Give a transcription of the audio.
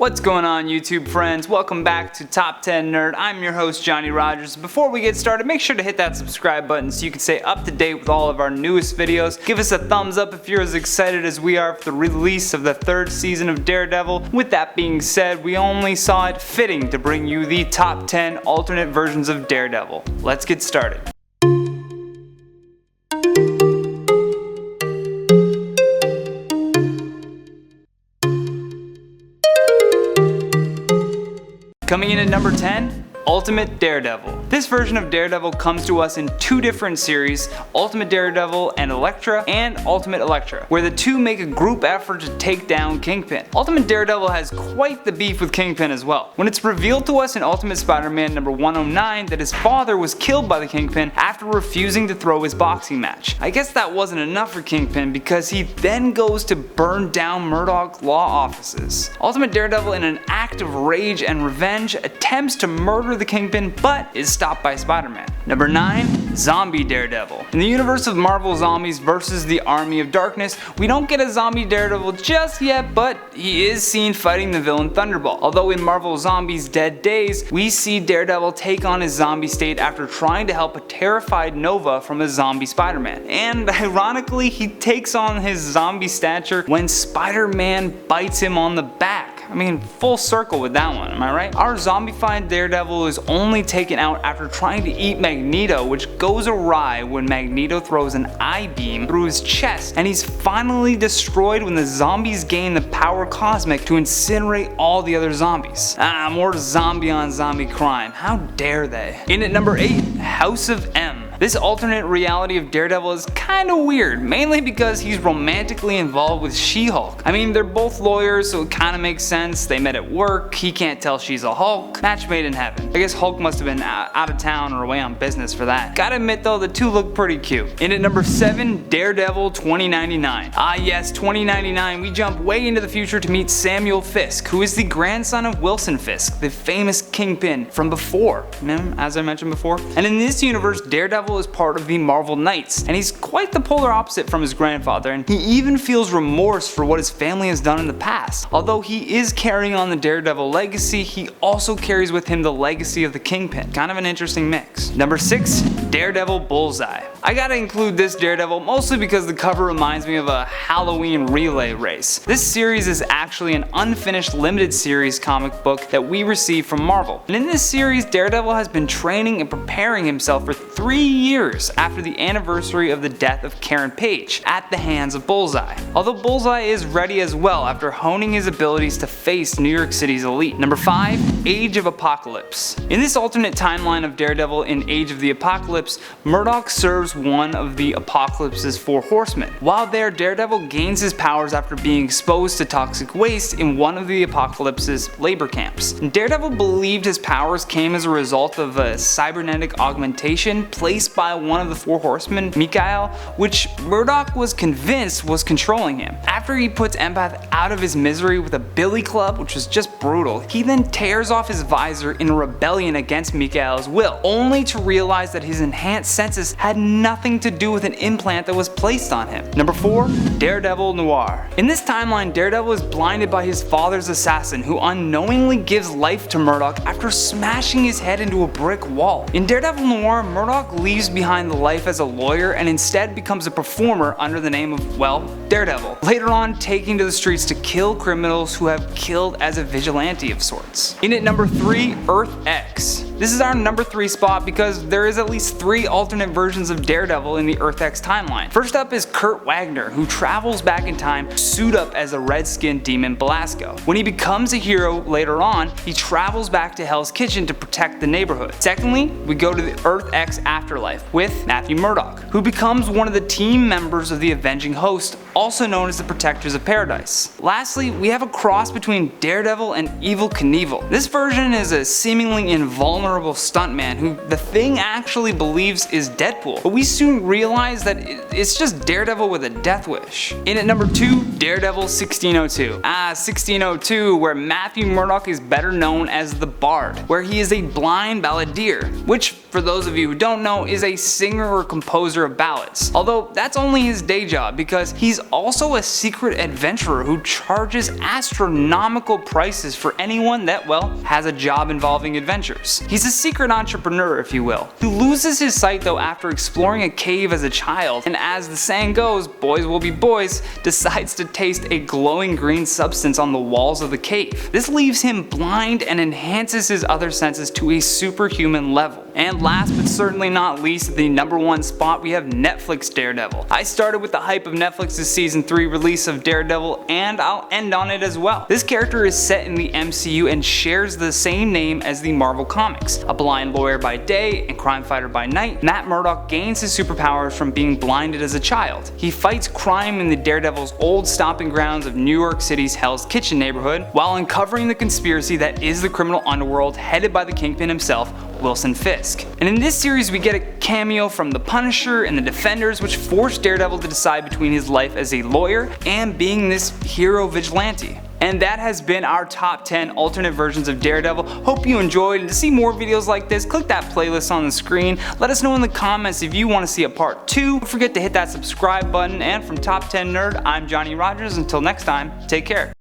What's going on, YouTube friends? Welcome back to Top 10 Nerd. I'm your host, Johnny Rogers. Before we get started, make sure to hit that subscribe button so you can stay up to date with all of our newest videos. Give us a thumbs up if you're as excited as we are for the release of the third season of Daredevil. With that being said, we only saw it fitting to bring you the top 10 alternate versions of Daredevil. Let's get started. Coming in at number 10, Ultimate Daredevil. This version of Daredevil comes to us in two different series, Ultimate Daredevil and Elektra, and Ultimate Elektra, where the two make a group effort to take down Kingpin. Ultimate Daredevil has quite the beef with Kingpin as well. When it's revealed to us in Ultimate Spider-Man number 109 that his father was killed by the Kingpin after refusing to throw his boxing match. I guess that wasn't enough for Kingpin because he then goes to burn down Murdoch law offices. Ultimate Daredevil, in an act of rage and revenge, attempts to murder the Kingpin but is stopped by Spider-Man. Number 9, Zombie Daredevil. In the universe of Marvel Zombies vs. the Army of Darkness, we don't get a Zombie Daredevil just yet, but he is seen fighting the villain Thunderbolt. Although in Marvel Zombies Dead Days, we see Daredevil take on his zombie state after trying to help a terrified Nova from a zombie Spider-Man. And ironically, he takes on his zombie stature when Spider-Man bites him on the back. I mean, full circle with that one, am I right? Our zombified Daredevil is only taken out after trying to eat Magneto, which goes awry when Magneto throws an I-beam through his chest, and he's finally destroyed when the zombies gain the power cosmic to incinerate all the other zombies. More zombie on zombie crime. How dare they? In at number 8, House of M. This alternate reality of Daredevil is kinda weird, mainly because he's romantically involved with She-Hulk. I mean, they're both lawyers, so it kinda makes sense. They met at work, he can't tell she's a Hulk. Match made in heaven. I guess Hulk must have been out of town or away on business for that. Gotta admit though, the two look pretty cute. In at number 7, Daredevil 2099. Ah yes, 2099, we jump way into the future to meet Samuel Fisk, who is the grandson of Wilson Fisk, the famous Kingpin from before, as I mentioned before. And in this universe, Daredevil is part of the Marvel Knights, and he's quite the polar opposite from his grandfather, and he even feels remorse for what his family has done in the past. Although he is carrying on the Daredevil legacy, he also carries with him the legacy of the Kingpin. Kind of an interesting mix. Number 6, Daredevil Bullseye. I gotta include this Daredevil mostly because the cover reminds me of a Halloween relay race. This series is actually an unfinished limited series comic book that we received from Marvel. And in this series, Daredevil has been training and preparing himself for 3 years after the anniversary of the death of Karen Page at the hands of Bullseye. Although Bullseye is ready as well after honing his abilities to face New York City's elite. Number 5, Age of Apocalypse. In this alternate timeline of Daredevil in Age of the Apocalypse, Murdoch serves one of the Apocalypse's 4 horsemen. While there, Daredevil gains his powers after being exposed to toxic waste in one of the Apocalypse's labor camps. And Daredevil believed his powers came as a result of a cybernetic augmentation placed by one of the 4 horsemen, Mikhail, which Murdoch was convinced was controlling him. After he puts Empath out of his misery with a billy club, which was just brutal, he then tears off his visor in a rebellion against Mikhail's will, only to realize that his enhanced senses had nothing to do with an implant that was placed on him. Number 4, Daredevil Noir. In this timeline, Daredevil is blinded by his father's assassin, who unknowingly gives life to Murdoch after smashing his head into a brick wall. In Daredevil Noir, Murdoch leaves behind the life as a lawyer and instead becomes a performer under the name of, well, Daredevil. Later on, taking to the streets to kill criminals who have killed as a vigilante of sorts. In at number 3, Earth X. This is our number 3 spot because there is at least 3 alternate versions of Daredevil in the Earth X timeline. First up is Kurt Wagner, who travels back in time, suit up as a red-skinned demon Belasco. When he becomes a hero later on, he travels back to Hell's Kitchen to protect the neighborhood. Secondly, we go to the Earth X Afterlife with Matthew Murdoch, who becomes one of the team members of the Avenging Host, also known as the Protectors of Paradise. Lastly, we have a cross between Daredevil and Evel Knievel. This version is a seemingly invulnerable stuntman who the Thing actually believes is Deadpool, but we soon realize that it's just Daredevil with a death wish. In at number 2, Daredevil 1602. 1602, where Matthew Murdoch is better known as the Bard, where he is a blind balladeer, which, for those of you who don't know, is a singer or composer of ballads. Although that's only his day job because he's he's also a secret adventurer who charges astronomical prices for anyone that, well, has a job involving adventures. He's a secret entrepreneur, if you will, who loses his sight though after exploring a cave as a child, and as the saying goes, boys will be boys, decides to taste a glowing green substance on the walls of the cave. This leaves him blind and enhances his other senses to a superhuman level. And last but certainly not least, the #1 spot, we have Netflix Daredevil. I started with the hype of Netflix's season 3 release of Daredevil, and I'll end on it as well. This character is set in the MCU and shares the same name as the Marvel Comics. A blind lawyer by day and crime fighter by night, Matt Murdock gains his superpowers from being blinded as a child. He fights crime in the Daredevil's old stomping grounds of New York City's Hell's Kitchen neighborhood, while uncovering the conspiracy that is the criminal underworld headed by the Kingpin himself, Wilson Fisk. And in this series we get a cameo from the Punisher and the Defenders, which force Daredevil to decide between his life as a lawyer and being this hero vigilante. And that has been our top 10 alternate versions of Daredevil. Hope you enjoyed, and to see more videos like this, click that playlist on the screen. Let us know in the comments if you want to see a part 2. Don't forget to hit that subscribe button, and from Top 10 Nerd, I'm Johnny Rogers. Until next time, take care.